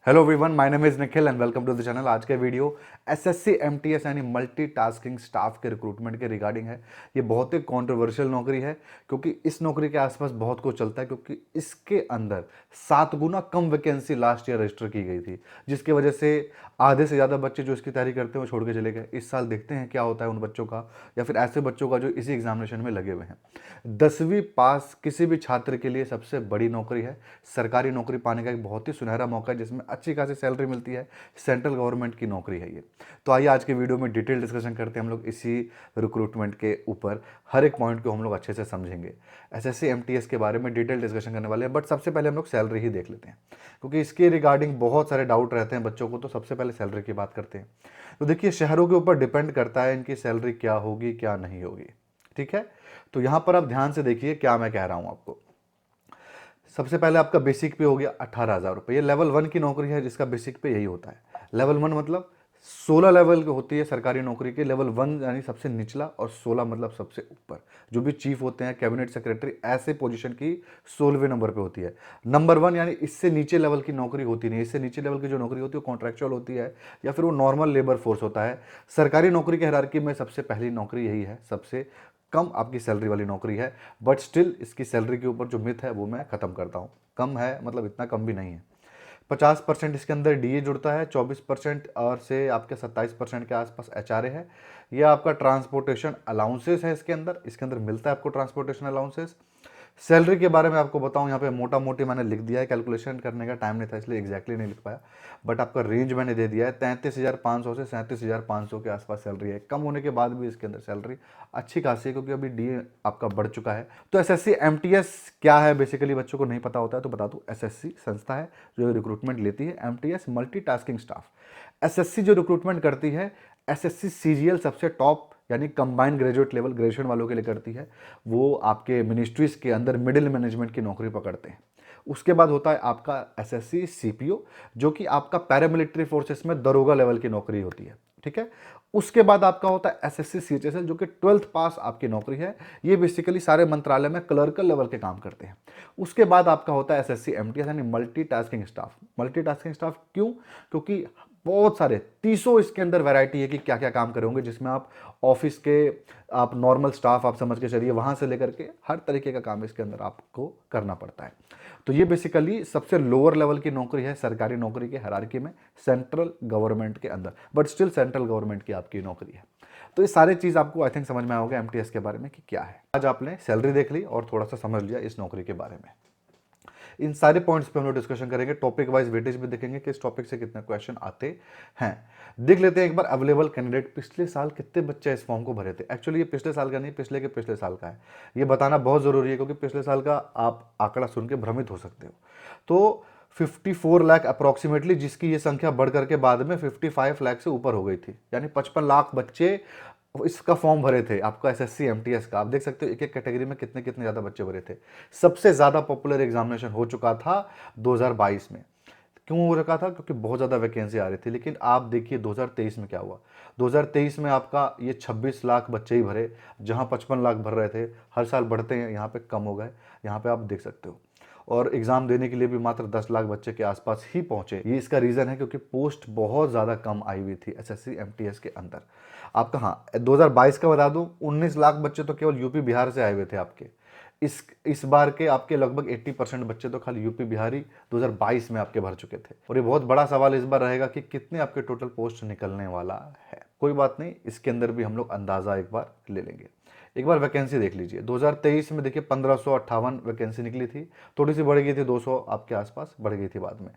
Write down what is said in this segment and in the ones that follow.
Hello everyone, my name is Nikhil and welcome to the channel. आज का video SSC MTS यानी multitasking staff के recruitment के regarding है। ये बहुत ही कंट्रोवर्शियल नौकरी है क्योंकि इस नौकरी के आसपास बहुत कुछ चलता है, क्योंकि इसके अंदर 7 गुना कम वैकेंसी लास्ट ईयर रजिस्टर की गई थी, जिसकी वजह से आधे से ज़्यादा बच्चे जो इसकी तैयारी करते हैं वो छोड़ के चले गए। इस साल देखते हैं क्या होता है उन बच्चों का, या फिर ऐसे बच्चों का जो इसी एग्जामिनेशन में लगे हुए हैं। 10वीं पास किसी भी छात्र के लिए सबसे बड़ी नौकरी है। सरकारी नौकरी पाने का एक बहुत ही सुनहरा मौका है जिसमें अच्छी खासी सैलरी मिलती है। सेंट्रल गवर्नमेंट की नौकरी है ये। तो आइए आज के वीडियो में डिटेल डिस्कशन करते हैं हम लोग इसी रिक्रूटमेंट के ऊपर। हर एक पॉइंट को हम लोग अच्छे से समझेंगे। एसएससी एमटीएस के बारे में डिटेल डिस्कशन करने वाले हैं, बट सबसे पहले हम लोग सैलरी ही देख लेते हैं क्योंकि इसके रिगार्डिंग बहुत सारे डाउट रहते हैं बच्चों को। तो सबसे पहले सैलरी की बात करते हैं। तो देखिए, शहरों के ऊपर डिपेंड करता है इनकी सैलरी क्या होगी क्या नहीं होगी, ठीक है। तो यहां पर आप ध्यान से देखिए क्या मैं कह रहा हूं आपको। सबसे पहले आपका बेसिक पे हो गया 18,000 रुपये। ये लेवल 1 की नौकरी है जिसका बेसिक पे यही होता है। लेवल 1 मतलब 16 लेवल की होती है सरकारी नौकरी के। लेवल 1 यानी सबसे निचला, और 16 मतलब सबसे ऊपर। जो भी चीफ होते हैं, कैबिनेट सेक्रेटरी, ऐसे पोजीशन की 16वें नंबर पे होती है। नंबर 1 यानी इससे नीचे लेवल की नौकरी होती नहीं। इससे नीचे लेवल की जो नौकरी होती है वो कॉन्ट्रैक्चुअल होती है या फिर वो नॉर्मल लेबर फोर्स होता है। सरकारी नौकरी के हायरार्की में सबसे पहली नौकरी यही है, सबसे कम आपकी सैलरी वाली नौकरी है। बट स्टिल इसकी सैलरी के ऊपर जो मिथ है वो मैं खत्म करता हूँ। कम है मतलब इतना कम भी नहीं है। 50% इसके अंदर डीए जुड़ता है, 24% और से आपके 27% के आसपास एचआरए है। यह आपका ट्रांसपोर्टेशन अलाउंसेस है। इसके अंदर मिलता है आपको ट्रांसपोर्टेशन अलाउंसेस। सैलरी के बारे में आपको बताऊं, यहाँ पे मोटा मोटी मैंने लिख दिया है, कैलकुलेशन करने का टाइम नहीं था इसलिए एग्जैक्टली नहीं लिख पाया। बट आपका रेंज मैंने दे दिया है, 33,500 से 37,500 के आसपास सैलरी है। कम होने के बाद भी इसके अंदर सैलरी अच्छी खासी है क्योंकि अभी डीए आपका बढ़ चुका है। तो एसएससी एमटीएस क्या है, बेसिकली बच्चों को नहीं पता होता है तो बता दूं। एसएससी संस्था है जो रिक्रूटमेंट लेती है। MTS multitasking staff. एसएससी जो रिक्रूटमेंट करती है, एसएससी सीजीएल सबसे टॉप यानी कंबाइंड ग्रेजुएट लेवल, ग्रेजुएशन वालों के लिए करती है। वो आपके मिनिस्ट्रीज के अंदर मिडिल मैनेजमेंट की नौकरी पकड़ते हैं। उसके बाद होता है आपका एसएससी सीपीओ, जो कि आपका पैरामिलिट्री फोर्सेस में दरोगा लेवल की नौकरी होती है, ठीक है। उसके बाद आपका होता है एसएससी सीएचएसएल, जो कि 12th पास आपकी नौकरी है। ये बेसिकली सारे मंत्रालय में क्लर्कल लेवल के काम करते हैं। उसके बाद आपका होता है एसएससी एमटीएस यानी मल्टीटास्किंग स्टाफ। मल्टीटास्किंग स्टाफ क्यों? क्योंकि बहुत सारे 300 इसके अंदर वैरायटी है कि क्या क्या काम करे होंगे, जिसमें आप ऑफिस के, आप नॉर्मल स्टाफ आप समझ के चलिए, वहाँ से लेकर के हर तरीके का काम इसके अंदर आपको करना पड़ता है। तो ये बेसिकली सबसे लोअर लेवल की नौकरी है सरकारी नौकरी के हायरार्की में, सेंट्रल गवर्नमेंट के अंदर, बट स्टिल सेंट्रल गवर्नमेंट की आपकी नौकरी है। तो ये सारी चीज़ आपको आई थिंक समझ में आओगे एमटीएस के बारे में कि क्या है। आज आपने सैलरी देख ली और थोड़ा सा समझ लिया इस नौकरी के बारे में। इन सारे पॉइंट्स पे हम लोग डिस्कशन करेंगे। टॉपिक वाइज वेटेज भी देखेंगे कि इस टॉपिक से कितने क्वेश्चन आते हैं। देख लेते हैं एक बार अवेलेबल कैंडिडेट पिछले साल कितने बच्चे इस फॉर्म को भरे थे। एक्चुअली ये पिछले साल का नहीं, पिछले के पिछले साल का है। ये बताना बहुत ज़रूरी है क्योंकि पिछले साल का आप आंकड़ा सुन के भ्रमित हो सकते हो। तो 54 लाख अप्रॉक्सीमेटली, जिसकी ये संख्या बढ़ करके बाद में 55 लाख से ऊपर हो गई थी, यानी 55 लाख बच्चे इसका फॉर्म भरे थे आपका एसएससी एमटीएस का। आप देख सकते हो एक एक कैटेगरी में कितने कितने ज़्यादा बच्चे भरे थे। सबसे ज़्यादा पॉपुलर एग्जामिनेशन हो चुका था 2022 में। क्यों हो रखा था? क्योंकि बहुत ज़्यादा वैकेंसी आ रही थी। लेकिन आप देखिए 2023 में क्या हुआ। 2023 में आपका ये 26 लाख बच्चे ही भरे, जहाँ 55 लाख भर रहे थे। हर साल बढ़ते हैं, यहाँ पे कम हो गए, यहाँ पे आप देख सकते हो। और एग्ज़ाम देने के लिए भी मात्र 10 लाख बच्चे के आसपास ही पहुंचे। ये इसका रीज़न है क्योंकि पोस्ट बहुत ज़्यादा कम आई हुई थी एसएससी एमटीएस के अंदर। आपका हाँ 2022 का बता दूं, 19 लाख बच्चे तो केवल यूपी बिहार से आए हुए थे आपके। इस बार के आपके लगभग 80% बच्चे तो खाली यूपी बिहारी 2022 में आपके भर चुके थे। और ये बहुत बड़ा सवाल इस बार रहेगा कि कितने आपके टोटल पोस्ट निकलने वाला है। कोई बात नहीं, इसके अंदर भी हम लोग अंदाज़ा एक बार ले लेंगे। एक बार वैकेंसी देख लीजिए। 2023 में देखिए 1558 वैकेंसी निकली थी, थोड़ी सी बढ़ गई थी, 200 आपके आसपास बढ़ गई थी बाद में।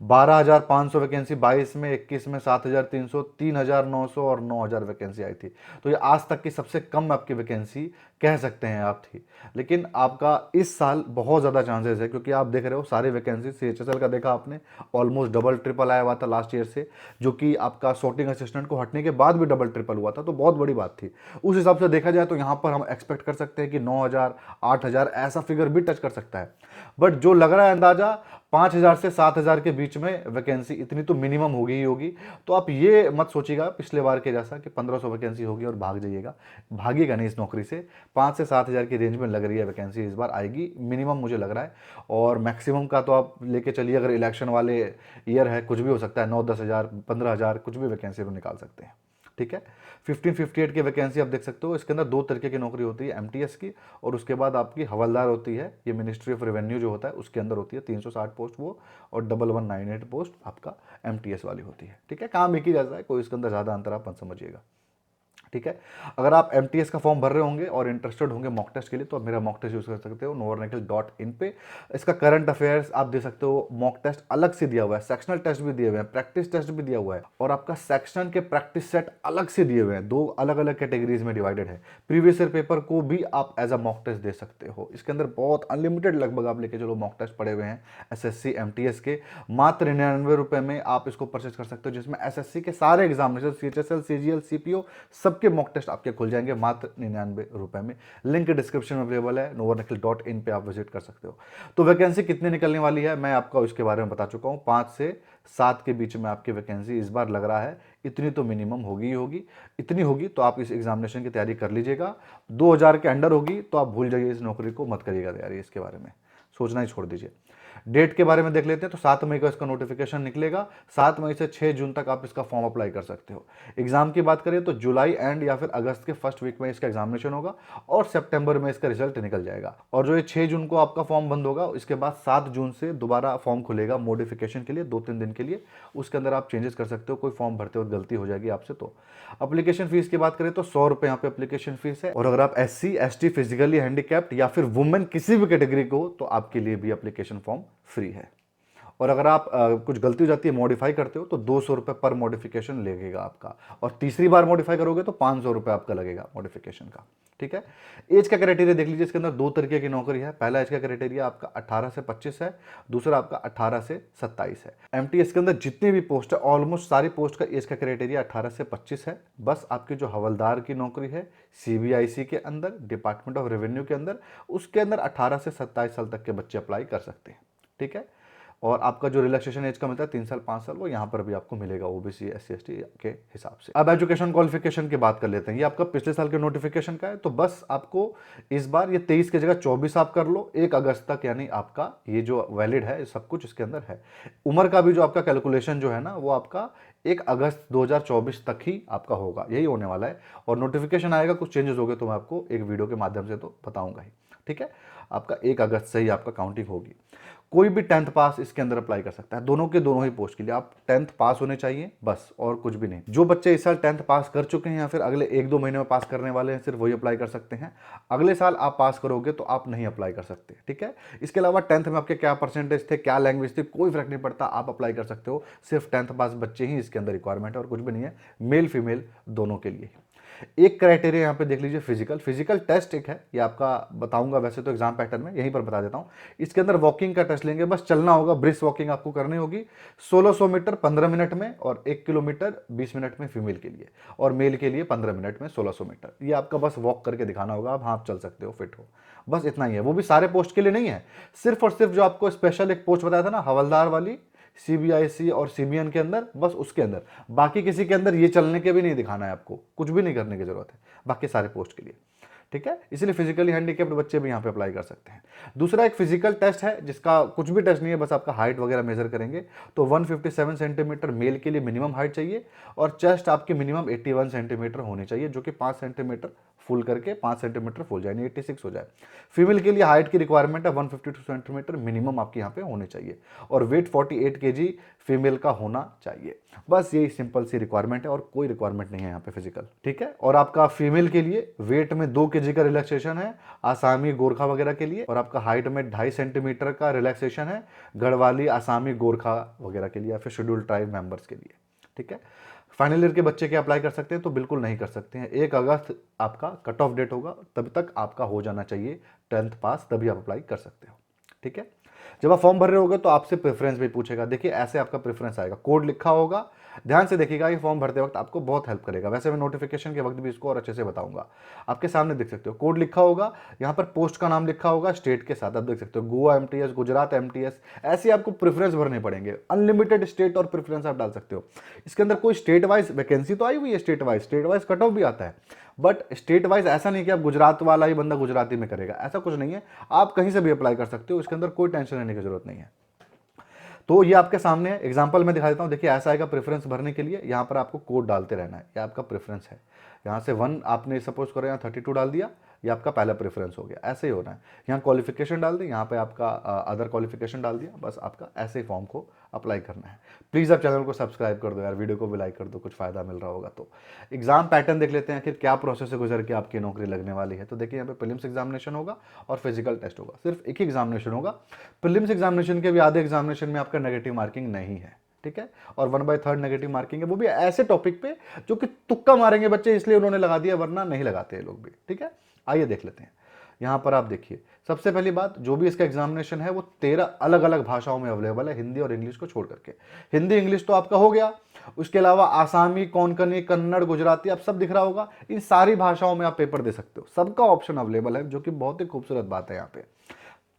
12,500 वैकेंसी 22 में, 21 में 7,300, 3,900 और 9,000 वैकेंसी आई थी। तो ये आज तक की सबसे कम आपकी वैकेंसी कह सकते हैं आप थी। लेकिन आपका इस साल बहुत ज़्यादा चांसेस है क्योंकि आप देख रहे हो सारी वैकेंसी। सीएचएसएल का देखा आपने, ऑलमोस्ट डबल ट्रिपल आया हुआ था लास्ट ईयर से, जो कि आपका सॉर्टिंग असिस्टेंट को हटने के बाद भी डबल ट्रिपल हुआ था, तो बहुत बड़ी बात थी। उस हिसाब से देखा जाए तो यहाँ पर हम एक्सपेक्ट कर सकते हैं कि 9,000 8,000 ऐसा फिगर भी टच कर सकता है। बट जो लग रहा है अंदाजा 5,000 से 7,000 के बीच में वैकेंसी इतनी तो मिनिमम होगी ही होगी। तो आप ये मत सोचिएगा पिछले बार के जैसा कि 1500 वैकेंसी होगी और भाग जाइएगा, भागिएगा नहीं इस नौकरी से। 5 से 7,000 की रेंज में लग रही है वैकेंसी, इस बार आएगी मिनिमम मुझे लग रहा है। और मैक्सिमम का तो आप लेके चलिए, अगर इलेक्शन वाले ईयर है कुछ भी हो सकता है, 9-10,000 15,000 कुछ भी वैकेंसी तो निकाल सकते हैं। ठीक है, 1558 की वैकेंसी आप देख सकते हो। इसके अंदर 2 तरीके की नौकरी होती है, एमटीएस की, और उसके बाद आपकी हवलदार होती है, ये मिनिस्ट्री ऑफ रेवेन्यू जो होता है उसके अंदर होती है, 360 पोस्ट वो, और 1198 पोस्ट आपका एमटीएस वाली होती है। ठीक है, काम एक ही जैसा है, कोई इसके अंदर ज़्यादा अंतर आप मत समझिएगा। ठीक है, अगर आप एमटीएस का फॉर्म भर रहे होंगे और इंटरेस्टेड होंगे मॉक टेस्ट के लिए, तो आप मेरा मॉक टेस्ट यूज़ कर सकते हो novarnikel.in पे। इसका करंट अफेयर्स आप दे सकते हो, मॉक टेस्ट अलग से दिया हुआ है, सेक्शनल टेस्ट भी दिए हुए हैं, प्रैक्टिस टेस्ट भी दिया हुआ है, और आपका सेक्शन के प्रैक्टिस सेट अलग से दिए हुए हैं, 2 अलग अलग कैटेगरीज में डिवाइडेड है। प्रीवियस ईयर पेपर को भी आप एज अ मॉक टेस्ट दे सकते हो। इसके अंदर बहुत अनलिमिटेड लगभग आप लेके चलो मॉक टेस्ट पड़े हुए हैं एसएससी एमटीएस के। मात्र 99 रुपये में आप इसको परचेज कर सकते हो, जिसमें एसएससी के सारे एग्जामिनेशन, सीएचएसएल, सीजीएल, सीपीओ सबके मॉक टेस्ट आपके खुल जाएंगे मात्र 99 रुपए में। लिंक डिस्क्रिप्शन में अवेलेबल है, novarnikel.in पे आप विजिट कर सकते हो। तो वैकेंसी कितनी निकलने वाली है मैं आपको इसके बारे में बता चुका हूँ, 5 से 7 के बीच में आपकी वैकेंसी इस बार लग रहा है। इतनी तो मिनिमम होगी ही होगी, इतनी होगी तो आप इस एग्जामिनेशन की तैयारी कर लीजिएगा। 2000 के अंडर होगी तो आप भूल जाइए, इस नौकरी को मत करिएगा तैयारी, इसके बारे में सोचना ही छोड़ दीजिए। डेट के बारे में देख लेते हैं, तो 7 मई को इसका नोटिफिकेशन निकलेगा। 7 मई से 6 जून तक आप इसका फॉर्म अप्लाई कर सकते हो। एग्जाम की बात करें तो जुलाई एंड या फिर अगस्त के फर्स्ट वीक में इसका एग्जामिनेशन होगा, और सितंबर में इसका रिजल्ट निकल जाएगा। और जो ये 6 जून को आपका फॉर्म बंद होगा, इसके बाद 7 जून से दोबारा फॉर्म खुलेगा मॉडिफिकेशन के लिए 2-3 दिन के लिए। उसके अंदर आप चेंजेस कर सकते हो, कोई फॉर्म भरते वक्त गलती हो जाएगी आपसे तो। एप्लीकेशन फीस की बात करें तो 100 रुपये यहाँ पे एप्लीकेशन फीस है, और अगर आप SC ST फिजिकली हैंडीकैप्ड या फिर वुमेन किसी भी कैटेगरी को हो तो आपके लिए भी एप्लीकेशन फॉर्म फ्री है। और अगर आप कुछ गलती हो जाती है, मॉडिफाई करते हो, तो 200 रुपये पर मॉडिफिकेशन लगेगा आपका, और तीसरी बार मॉडिफाई करोगे तो 500 रुपये आपका लगेगा मॉडिफिकेशन का। ठीक है, एज का क्राइटेरिया देख लीजिए, इसके अंदर 2 तरीके की नौकरी है। पहला एज का क्राइटेरिया आपका 18 से 25 है, दूसरा आपका 18 से 27 है। एमटीएस के अंदर जितनी भी पोस्ट है, ऑलमोस्ट सारी पोस्ट का एज का क्राइटेरिया 18 से 25 है। बस आपकी जो हवलदार की नौकरी है सीबीआईसी के अंदर, डिपार्टमेंट ऑफ रेवेन्यू के अंदर, उसके अंदर 18 से 27 साल तक के बच्चे अप्लाई कर सकते हैं। ठीक है, और आपका जो रिलैक्सेशन एज का मिलता है 3 साल 5 साल, वो यहाँ पर भी आपको मिलेगा ओबीसी SC ST के हिसाब से। अब एजुकेशन क्वालिफिकेशन की बात कर लेते हैं। ये आपका पिछले साल के नोटिफिकेशन का है, तो बस आपको इस बार ये 23 की जगह 24 आप कर लो, 1 अगस्त तक, यानी आपका ये जो वैलिड है सब कुछ इसके अंदर है। उम्र का भी जो आपका कैलकुलेशन जो है ना, वो आपका 1 अगस्त 2024 तक ही आपका होगा, यही होने वाला है। और नोटिफिकेशन आएगा, कुछ चेंजेस हो गए तो मैं आपको एक वीडियो के माध्यम से तो बताऊंगा ही। ठीक है, आपका 1 अगस्त से ही आपका काउंटिंग होगी। कोई भी 10th पास इसके अंदर अप्लाई कर सकता है, दोनों के दोनों ही पोस्ट के लिए आप 10th पास होने चाहिए बस, और कुछ भी नहीं। जो बच्चे इस साल 10th पास कर चुके हैं या फिर अगले 1-2 महीने में पास करने वाले हैं, सिर्फ वही अप्लाई कर सकते हैं। अगले साल आप पास करोगे तो आप नहीं अप्लाई कर सकते। ठीक है, इसके अलावा 10th में आपके क्या परसेंटेज थे, क्या लैंग्वेज थी, कोई फर्क नहीं पड़ता, आप अप्लाई कर सकते हो। सिर्फ 10th पास बच्चे ही इसके अंदर रिक्वायरमेंट है, और कुछ भी नहीं है, मेल फीमेल दोनों के लिए। एक क्राइटेरिया यहाँ पे देख लीजिए, फिजिकल टेस्ट एक है, ये आपका बताऊंगा वैसे तो एग्जाम पैटर्न में, यहीं पर बता देता हूँ। इसके अंदर वॉकिंग का टेस्ट लेंगे, बस चलना होगा, ब्रिस्क वॉकिंग आपको करनी होगी 1600 मीटर 15 मिनट में, और 1 किलोमीटर 20 मिनट में फीमेल के लिए, और मेल के लिए 15 मिनट में 1600 मीटर। ये आपका बस वॉक करके दिखाना होगा, आप हाँ चल सकते हो, फिट हो, बस इतना ही है। वो भी सारे पोस्ट के लिए नहीं है, सिर्फ और सिर्फ जो आपको स्पेशल एक पोस्ट बताया था ना हवलदार वाली, सीबीआईसी और सीबीएन के अंदर, बस उसके अंदर। बाकी किसी के अंदर ये चलने के भी नहीं दिखाना है आपको, कुछ भी नहीं करने की जरूरत है, बाकी सारे पोस्ट के लिए। ठीक है, इसलिए फिजिकली हैंडीकैप्ड बच्चे भी यहाँ पे अप्लाई कर सकते हैं। दूसरा एक फिजिकल टेस्ट है, जिसका कुछ भी टेस्ट नहीं है, बस आपका हाइट वगैरह मेजर करेंगे। तो 157 सेंटीमीटर मेल के लिए मिनिमम हाइट चाहिए, और चेस्ट आपकी मिनिमम 81 सेंटीमीटर होनी चाहिए, जो कि 5 सेंटीमीटर फुल करके 5 सेंटीमीटर फुल जाए, 86 हो जाए। फीमेल के लिए हाइट की रिक्वायरमेंट है 152 सेंटीमीटर मिनिमम आपके यहाँ पे होने चाहिए, और वेट 48 kg फीमेल का होना चाहिए। बस यही सिंपल सी रिक्वायरमेंट है, और कोई रिक्वायरमेंट नहीं है यहाँ पे फिजिकल। ठीक है, और आपका फीमेल के लिए वेट में 2 kg का रिलैक्सेशन है आसामी गोरखा वगैरह के लिए, और आपका हाइट में 2.5 सेंटीमीटर का रिलैक्सेशन है गढ़वाली आसामी गोरखा वगैरह के लिए, या फिर शेड्यूल्ड ट्राइब मेंबर्स के लिए। ठीक है, फाइनल ईयर के बच्चे क्या अप्लाई कर सकते हैं, तो बिल्कुल नहीं कर सकते हैं। 1 अगस्त आपका कट ऑफ डेट होगा, तब तक आपका हो जाना चाहिए 10th पास, तभी आप अप्लाई कर सकते हो। ठीक है, जब आप फॉर्म भर रहे होगे तो आपसे प्रेफरेंस भी पूछेगा। देखिए ऐसे आपका प्रेफरेंस आएगा, कोड लिखा होगा, ध्यान से देखिएगा, ये फॉर्म भरते वक्त आपको बहुत हेल्प करेगा। वैसे मैं नोटिफिकेशन के वक्त भी इसको और अच्छे से बताऊंगा। आपके सामने देख सकते हो कोड लिखा होगा, यहाँ पर पोस्ट का नाम लिखा होगा, स्टेट के साथ आप देख सकते हो गोवा एमटीएस, गुजरात एमटीएस, ऐसे आपको प्रेफरेंस भरने पड़ेंगे। अनलिमिटेड स्टेट और प्रेफरेंस आप डाल सकते हो। इसके अंदर कोई स्टेट वाइज वैकेंसी तो आई हुई है, स्टेट वाइज कट ऑफ भी आता है, बट स्टेट वाइज ऐसा नहीं कि आप गुजरात वाला ही बंदा गुजराती में करेगा, ऐसा कुछ नहीं है। आप कहीं से भी अप्लाई कर सकते हो, इसके अंदर कोई टेंशन लेने की जरूरत नहीं है। तो ये आपके सामने है, एग्जांपल में दिखा देता हूँ। देखिए ऐसा आएगा प्रेफरेंस भरने के लिए, यहाँ पर आपको कोड डालते रहना है। ये आपका प्रेफरेंस है, यहाँ से 1 आपने सपोज करो यहाँ 32 डाल दिया, ये आपका पहला प्रेफरेंस हो गया। ऐसे ही होना है, यहाँ क्वालिफिकेशन डाल दी, यहाँ पे आपका अदर क्वालिफिकेशन डाल दिया, बस आपका ऐसे ही फॉर्म को अप्लाई करना है। प्लीज़ आप चैनल को सब्सक्राइब कर दो यार, वीडियो को भी लाइक कर दो, कुछ फायदा मिल रहा होगा तो। एग्जाम पैटर्न देख लेते हैं, फिर क्या प्रोसेस से गुजर के आपकी नौकरी लगने वाली है। तो देखिए यहाँ पे प्रीलिम्स एग्जामिनेशन होगा और फिजिकल टेस्ट होगा, सिर्फ एक ही एग्जामिनेशन होगा। प्रीलिम्स एग्जामिनेशन के भी आधे एग्जामिनेशन में आपका नेगेटिव मार्किंग नहीं है, ठीक है। और 1/3 नेगेटिव मार्किंग है, वो भी ऐसे टॉपिक पे जो कि तुक्का मारेंगे बच्चे, इसलिए उन्होंने लगा दिया, वरना नहीं लगाते ये लोग भी, ठीक है। आइए देख लेते हैं। यहाँ पर आप देखिए, सबसे पहली बात, जो भी इसका एग्जामिनेशन है वो 13 अलग अलग भाषाओं में अवेलेबल है, हिंदी और इंग्लिश को छोड़ करके। हिंदी इंग्लिश तो आपका हो गया, उसके अलावा आसामी, कोंकणी, कन्नड़, गुजराती, आप सब दिख रहा होगा, इन सारी भाषाओं में आप पेपर दे सकते हो, सबका ऑप्शन अवेलेबल है, जो कि बहुत ही खूबसूरत बात है यहाँ पे,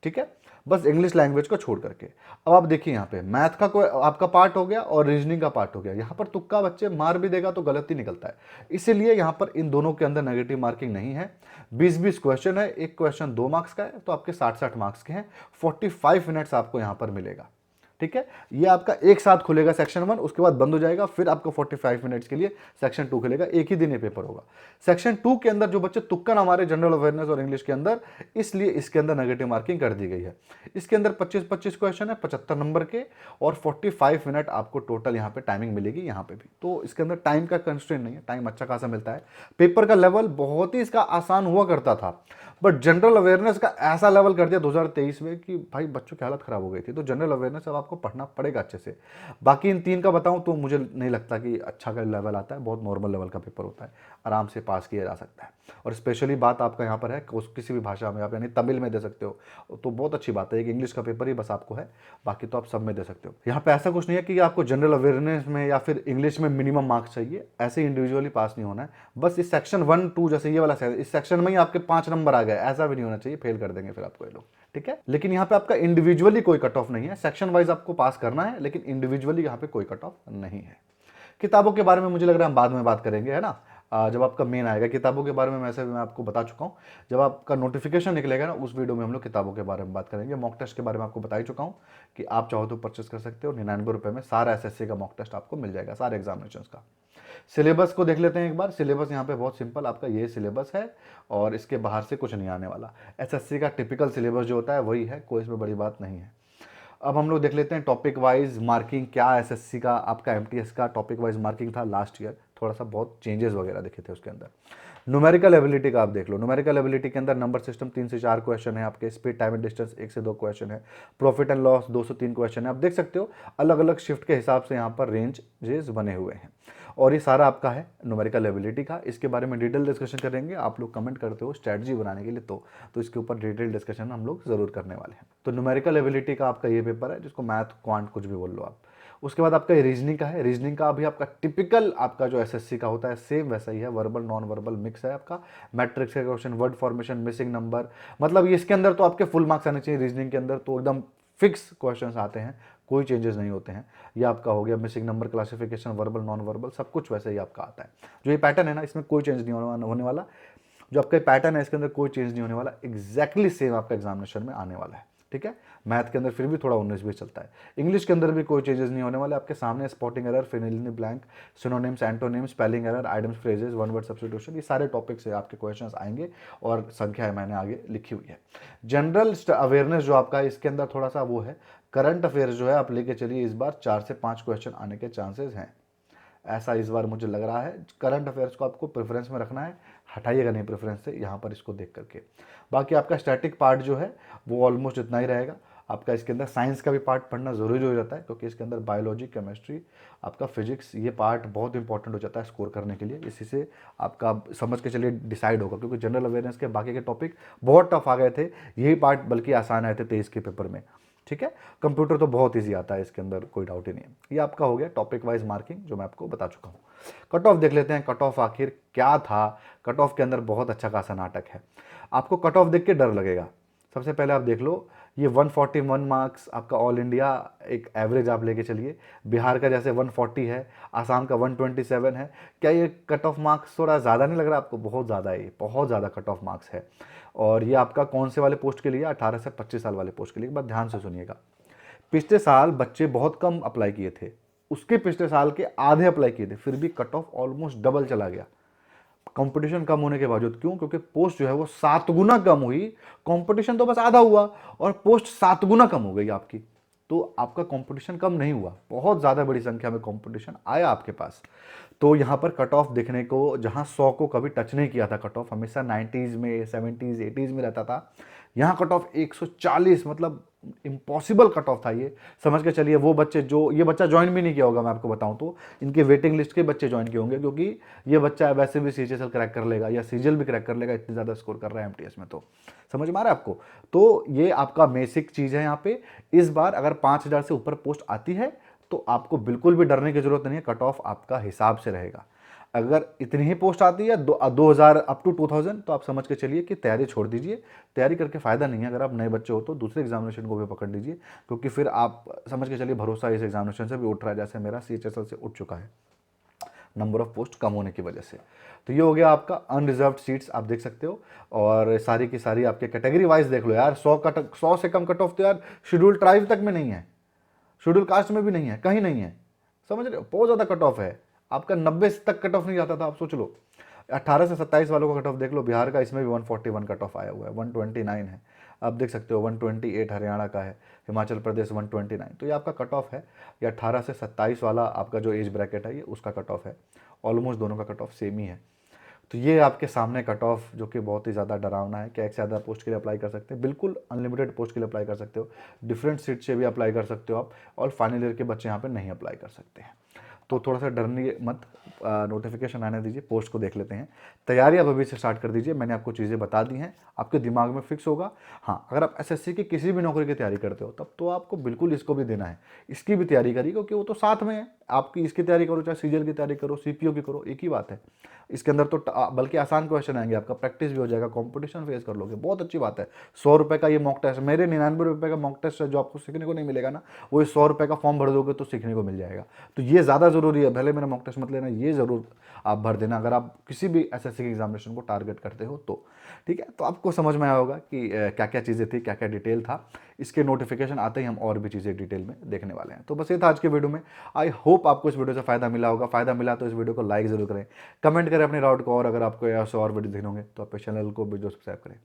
ठीक है। बस इंग्लिश लैंग्वेज को छोड़ करके। अब आप देखिए यहाँ पे मैथ का कोई आपका पार्ट हो गया और रीजनिंग का पार्ट हो गया। यहाँ पर तुक्का बच्चे मार भी देगा तो गलत ही निकलता है, इसीलिए यहाँ पर इन दोनों के अंदर नेगेटिव मार्किंग नहीं है। 20-20 क्वेश्चन है, एक क्वेश्चन 2 मार्क्स का है, तो आपके 60-60 मार्क्स के हैं। 45 मिनट्स आपको यहाँ पर मिलेगा, ठीक है। ये आपका एक साथ खुलेगा सेक्शन 1, उसके बाद बंद हो जाएगा, फिर आपको 45 मिनट्स के लिए सेक्शन 2 खुलेगा, एक ही दिन ये पेपर होगा। सेक्शन 2 के अंदर जो बच्चे तुक्का ना मारे जनरल अवेयरनेस और इंग्लिश के अंदर, इसलिए इसके अंदर नेगेटिव मार्किंग कर दी गई है। इसके अंदर 25-25 क्वेश्चन है 75 नंबर के, और 45 मिनट आपको टोटल यहाँ पे टाइमिंग मिलेगी। यहाँ पे भी तो इसके अंदर टाइम का कंस्ट्रेंट नहीं है, टाइम अच्छा खासा मिलता है। पेपर का लेवल बहुत ही इसका आसान हुआ करता था, बट जनरल अवेयरनेस का ऐसा लेवल कर दिया 2023 में कि भाई बच्चों की हालत खराब हो गई थी। तो जनरल अवेयरनेस अब आपको पढ़ना पड़ेगा अच्छे से। बाकी इन 3 का बताऊं तो मुझे नहीं लगता कि अच्छा का लेवल आता है, बहुत नॉर्मल लेवल का पेपर होता है, आराम से पास किया जा सकता है। और स्पेशली बात आपका यहाँ पर है किसी भी भाषा में आप यानी तमिल में दे सकते हो, तो बहुत अच्छी बात है। एक इंग्लिश का पेपर ही बस आपको है, बाकी तो आप सब में दे सकते हो। यहाँ पे ऐसा कुछ नहीं है कि आपको जनरल अवेयरनेस में या फिर इंग्लिश में मिनिमम मार्क्स चाहिए, ऐसे इंडिविजुअली पास नहीं होना है। बस इस सेक्शन 1, 2 जैसे ये वाला इस सेक्शन में ही आपके 5 नंबर आ गए, ऐसा भी नहीं होना चाहिए, फेल कर देंगे फिर आपको ये लोग, ठीक है। लेकिन यहाँ पे आपका इंडिविजुअली कोई कट ऑफ नहीं है, सेक्शन वाइज आपको पास करना है, लेकिन इंडिविजुअली यहाँ पे कोई कट ऑफ नहीं है। किताबों के बारे में मुझे लग रहा है हम बाद में बात करेंगे, है ना, जब आपका मेन आएगा। किताबों के बारे में वैसे मैं आपको बता चुका हूँ, जब आपका नोटिफिकेशन निकलेगा ना, उस वीडियो में हम लोग किताबों के बारे में बात करेंगे। मॉक टेस्ट के बारे में आपको बता ही चुका हूँ कि आप चाहो तो परचेस कर सकते हो, 99 रुपये में सारा एसएससी का मॉक टेस्ट आपको मिल जाएगा, सारे एग्जामिनेशन का। सिलेबस को देख लेते हैं एक बार। सिलेबस यहाँ पे बहुत सिंपल, आपका ये सिलेबस है और इसके बाहर से कुछ नहीं आने वाला। एसएससी का टिपिकल सिलेबस जो होता है वही है, कोई इसमें बड़ी बात नहीं है। अब हम लोग देख लेते हैं टॉपिक वाइज मार्किंग क्या एसएससी का, आपका एमटीएस का टॉपिक वाइज मार्किंग था लास्ट ईयर, थोड़ा सा बहुत चेंजेस वगैरह देखे थे उसके अंदर। न्यूमेरिकल एबिलिटी का आप देख लो। न्यूमेरिकल एबिलिटी के अंदर नंबर सिस्टम 3 से 4 क्वेश्चन है आपके, स्पीड टाइम एंड डिस्टेंस 1 से 2 क्वेश्चन है, प्रॉफिट एंड लॉस 2 से 3 क्वेश्चन है। आप देख सकते हो अलग अलग शिफ्ट के हिसाब से यहाँ पर रेंजेस बने हुए हैं, और ये सारा आपका है न्यूमेरिकल एबिलिटी का। इसके बारे में डिटेल डिस्कशन करेंगे, आप लोग कमेंट करते हो स्ट्रैटेजी बनाने के लिए, तो इसके ऊपर डिटेल डिस्कशन हम लोग जरूर करने वाले हैं। तो न्यूमेरिकल एबिलिटी का आपका ये पेपर है, जिसको मैथ क्वांट कुछ भी बोल लो आप। उसके बाद आपका रीजनिंग का है। रीजनिंग का अभी आपका टिपिकल आपका जो एसएससी का होता है सेम वैसा ही है, वर्बल नॉन वर्बल मिक्स है आपका। मैट्रिक्स का question, word formation, missing number, मतलब इसके अंदर तो आपके फुल मार्क्स आने चाहिए। रीजनिंग के अंदर तो एकदम फिक्स क्वेश्चंस आते हैं, कोई चेंजेस नहीं होते हैं। ये आपका हो गया missing number, classification, verbal non verbal, सब कुछ वैसे ही आपका आता है। जो ये पैटर्न है ना, इसमें कोई चेंज नहीं होने वाला। जो आपका पैटर्न है इसके अंदर कोई चेंज नहीं होने वाला, एग्जैक्टली सेम आपका एग्जामिनेशन में आने वाला है, ठीक है। मैथ के अंदर फिर भी थोड़ा 19-20 चलता है। इंग्लिश के अंदर भी कोई चेंजेस नहीं होने वाले। आपके सामने spotting error, fill in the blank, synonyms, antonyms, spelling error, idioms, phrases, one word substitution, ये सारे टॉपिक से आपके क्वेश्चंस आएंगे, और संख्या मैंने आगे लिखी हुई है। जनरल अवेयरनेस जो आपका है इसके अंदर थोड़ा सा वो है, करंट अफेयर्स जो है आप लेके चलिए, इस बार 4 से 5 क्वेश्चन आने के चांसेस हैं, ऐसा इस बार मुझे लग रहा है। करंट अफेयर्स को आपको प्रेफरेंस में रखना है, हटाइएगा नहीं प्रेफरेंस से यहाँ पर इसको देख करके। बाकी आपका स्टैटिक पार्ट जो है वो ऑलमोस्ट इतना ही रहेगा। आपका इसके अंदर साइंस का भी पार्ट पढ़ना ज़रूरी हो जाता है, क्योंकि इसके अंदर बायोलॉजी, केमिस्ट्री, आपका फिजिक्स, ये पार्ट बहुत इंपॉर्टेंट हो जाता है स्कोर करने के लिए। इसी से आपका समझ के चलिए डिसाइड होगा, क्योंकि जनरल अवेयरनेस के बाकी के टॉपिक बहुत टफ आ गए थे, यही पार्ट बल्कि आसान आए थे 23 के पेपर में। ठीक है। कंप्यूटर तो बहुत ईजी आता है, इसके अंदर कोई डाउट ही नहीं है। ये आपका हो गया टॉपिक वाइज मार्किंग जो मैं आपको बता चुका हूँ। कट ऑफ देख लेते हैं, कट ऑफ आखिर क्या था। कट ऑफ के अंदर बहुत अच्छा खासा नाटक है। आपको कट ऑफ देख के डर लगेगा। सबसे पहले आप देख लो, ये 141 मार्क्स आपका ऑल इंडिया एक एवरेज आप लेके चलिए। बिहार का जैसे 140 है, आसाम का 127 है। क्या ये कट ऑफ मार्क्स थोड़ा ज़्यादा नहीं लग रहा आपको? बहुत ज़्यादा है, ये बहुत ज़्यादा कट ऑफ मार्क्स है। और ये आपका कौन से वाले पोस्ट के लिए? 18 से 25 साल वाले पोस्ट के लिए। एक बात ध्यान से सुनिएगा, पिछले साल बच्चे बहुत कम अप्लाई किए थे, उसके पिछले साल के आधे अप्लाई किए थे, फिर भी कट ऑफ ऑलमोस्ट डबल चला गया कंपटीशन कम होने के बावजूद। क्यों? क्योंकि पोस्ट जो है वो 7 गुना कम हुई, कंपटीशन तो बस आधा हुआ और पोस्ट 7 गुना कम हो गई आपकी। तो आपका कंपटीशन कम नहीं हुआ, बहुत ज़्यादा बड़ी संख्या में कंपटीशन आया आपके पास। तो यहाँ पर कट ऑफ देखने को, जहाँ 100 को कभी टच नहीं किया था कट ऑफ, हमेशा 90s में 70s 80s में रहता था, यहाँ कट ऑफ 140, मतलब इम्पॉसिबल कट ऑफ था ये। समझ के चलिए वो बच्चे जो, ये बच्चा ज्वाइन भी नहीं किया होगा, मैं आपको बताऊं तो इनके वेटिंग लिस्ट के बच्चे ज्वाइन किए होंगे, क्योंकि ये बच्चा वैसे भी सीजीएल क्रैक कर लेगा या सीजीएल भी क्रैक कर लेगा, इतनी ज़्यादा स्कोर कर रहा है एमटीएस में। तो समझ में आ रहा है आपको? तो ये आपका बेसिक चीज़ है यहाँ पे। इस बार अगर 5000 से ऊपर पोस्ट आती है तो आपको बिल्कुल भी डरने की जरूरत नहीं है, कट ऑफ आपका हिसाब से रहेगा। अगर इतनी ही पोस्ट आती है 2000 अप टू 2000, तो आप समझ के चलिए कि तैयारी छोड़ दीजिए। तैयारी करके फ़ायदा नहीं है। अगर आप नए बच्चे हो तो दूसरे एग्जामिनेशन को भी पकड़ लीजिए, क्योंकि फिर आप समझ के चलिए भरोसा इस एग्जामिनेशन से भी उठ रहा है, जैसे मेरा सीएचएसएल से उठ चुका है नंबर ऑफ पोस्ट कम होने की वजह से। तो ये हो गया आपका अनरिजर्व्ड सीट्स, आप देख सकते हो। और सारी की सारी आपके कैटेगरी वाइज देख लो यार, 100 से कम कट ऑफ तो यार शेड्यूल ट्राइब तक में नहीं है, शेड्यूल कास्ट में भी नहीं है, कहीं नहीं है। समझ रहे हो? बहुत ज़्यादा कट ऑफ है आपका। 90 तक कट ऑफ नहीं जाता था, आप सोच लो। 18 से 27 वालों का कट ऑफ देख लो, बिहार का इसमें भी 141 कट ऑफ आया हुआ है, 129 है। आप देख सकते हो 128 हरियाणा का है, हिमाचल प्रदेश 129। तो ये आपका कट ऑफ है। ये 18 से 27 वाला आपका जो एज ब्रैकेट है, ये उसका कट ऑफ है। ऑलमोस्ट दोनों का कट ऑफ सेम ही है। तो ये आपके सामने कट ऑफ, जो कि बहुत ही ज़्यादा डरावना है। क्या एक से ज़्यादा पोस्ट के लिए अप्लाई कर सकते हैं? बिल्कुल अनलिमिटेड पोस्ट के लिए अप्लाई कर सकते हो, डिफरेंट सीट से भी अप्लाई कर सकते हो आप, और फाइनल ईयर के बच्चे यहाँ पे नहीं अप्लाई कर सकते हैं। तो थोड़ा सा डरने मत, नोटिफिकेशन आने दीजिए, पोस्ट को देख लेते हैं। तैयारी आप अभी से स्टार्ट कर दीजिए, मैंने आपको चीज़ें बता दी हैं, आपके दिमाग में फिक्स होगा। हाँ, अगर आप एसएससी की किसी भी नौकरी की तैयारी करते हो तब तो आपको बिल्कुल इसको भी देना है, इसकी भी तैयारी करिए, क्योंकि वो तो साथ में है। आपकी इसकी तैयारी करो, चाहे सीजीएल की तैयारी करो, सीपीओ की करो, एक ही बात है। इसके अंदर तो बल्कि आसान क्वेश्चन आएंगे, आपका प्रैक्टिस भी हो जाएगा, कंपटीशन फेस कर लोगे, बहुत अच्छी बात है। 100 रुपये का ये मॉक टेस्ट, मेरे 99 रुपये का मॉक टेस्ट है, जो आपको सीखने को नहीं मिलेगा ना, वो 100 रुपये का फॉर्म भर दोगे तो सीखने को मिल जाएगा। तो ये ज़्यादा ज़रूरी है। भले मेरा मॉक टेस्ट मत लेना, ये ज़रूर आप भर देना अगर आप किसी भी एसएससी के एग्जामिनेशन को टारगेट करते हो तो। ठीक है, तो आपको समझ में आया होगा कि क्या क्या चीज़ें थी, क्या क्या डिटेल था। इसके नोटिफिकेशन आते ही हम और भी चीज़ें डिटेल में देखने वाले हैं। तो बस ये था आज के वीडियो में। आई होप आपको इस वीडियो से फ़ायदा मिला होगा। फ़ायदा मिला तो इस वीडियो को लाइक ज़रूर करें, कमेंट करें अपने डाउट को, और अगर आपको ऐसे और वीडियो देखने होंगे तो आप चैनल को भी जो सब्सक्राइब करें।